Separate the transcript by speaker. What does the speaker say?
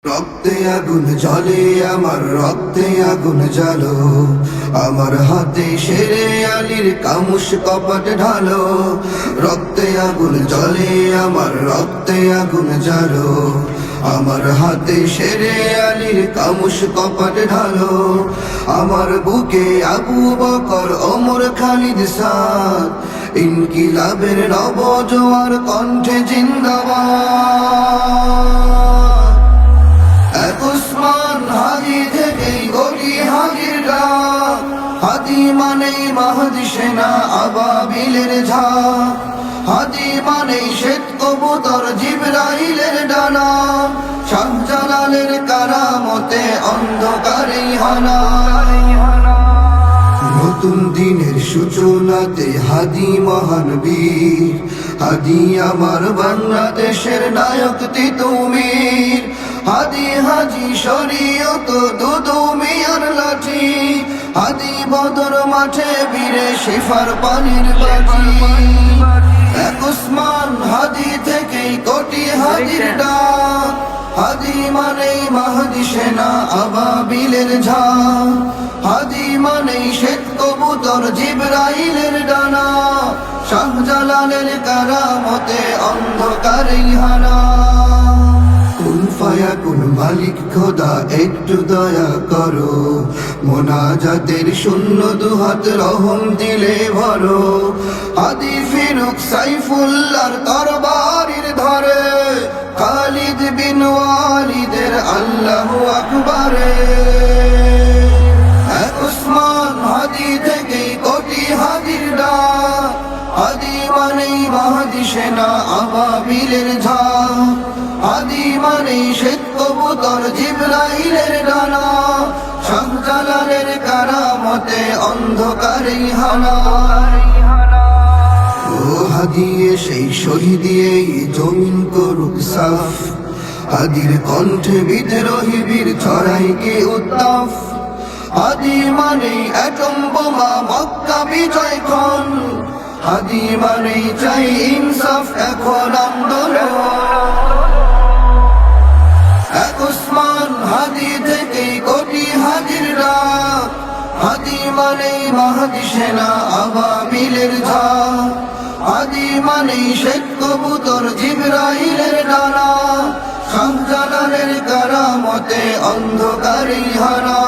Speaker 1: রক্তে আগুন জ্বলে আমার রক্তে আগুন জ্বালো আমার হাতে শেরে আলীর কামুশ কপট ঢালো রক্তে আগুন জ্বলে আমার রক্তে আগুন জ্বালো আমার হাতে শেরে আলীর কামুশ কপট ঢালো আমার বুকে আবু বকর ওমর খালিদ সাদ ইনকিলাবের নবজোয়ার কণ্ঠে জিন্দাবাদ উসমান হাদি থেকেই গড়ি হাদির ডাক হাদি মানেই মাহদি সেনা আবাবিলের ঝাঁক হাদি মানেই শ্বেত কবুতর জিবরাইলের ডানা শাহজালালের কারামতে অন্ধকারেই হানা নতুন দিনের সূচনাতে হাদি মহান বীর হাদি আমার বাংলাদেশের নায়ক তিতুমির হাদি হাজি শরীয়ত দুদু মিয়ার লাঠি হাদি বদর মাঠে বীরে শিফার পানির বাটি এক উসমান হাদি থেকেই কোটি হাদির ডাক হাদি মানেই মাহদি সেনা আবাবিলের ঝাঁক হাদি মানেই শ্বেত কবুতর জিবরাইলের ডানা শাহজালালের কারামতে অন্ধকারেই হানা কুন ফায়াকুন মালিক খোদা একটু দয়া করো মোনাজাতের শূন্য দুহাত রহম দিলে ভরো হাদি ফিরুক সাইফুল্লাহর তরবারির ধরে খালিদ বিন ওয়ালিদের আল্লাহু আকবারে এক উসমান হাদি থেকেই কোটি হাদির ডাক হাদি মানেই মাহদি সেনা আবাবিলের ঝাঁক হাদি মানেই শ্বেত কবুতর জিবরাইলের ডানা শাহজালালের কারামতে অন্ধকারেই হানা ও হাদি সেই শহীদিয়ে জমিন করুক সাফ হাদির কণ্ঠে বিদ্রোহী বীর ছড়াই কে উত্তাপ হাদি মানেই অ্যাটম বোমা মক্কা বিজয় খন হাদি মানেই চাই ইনসাফ এখন আন্দোলন এক উসমান হাদি থেকেই কোটি হাদির ডাক হাদি মানেই মাহদি সেনা আবাবিলের ঝাঁক হাদি মানেই শ্বেত কবুতর জিবরাইলের ডানা শাহজালালের কারামতে অন্ধকারেই হানা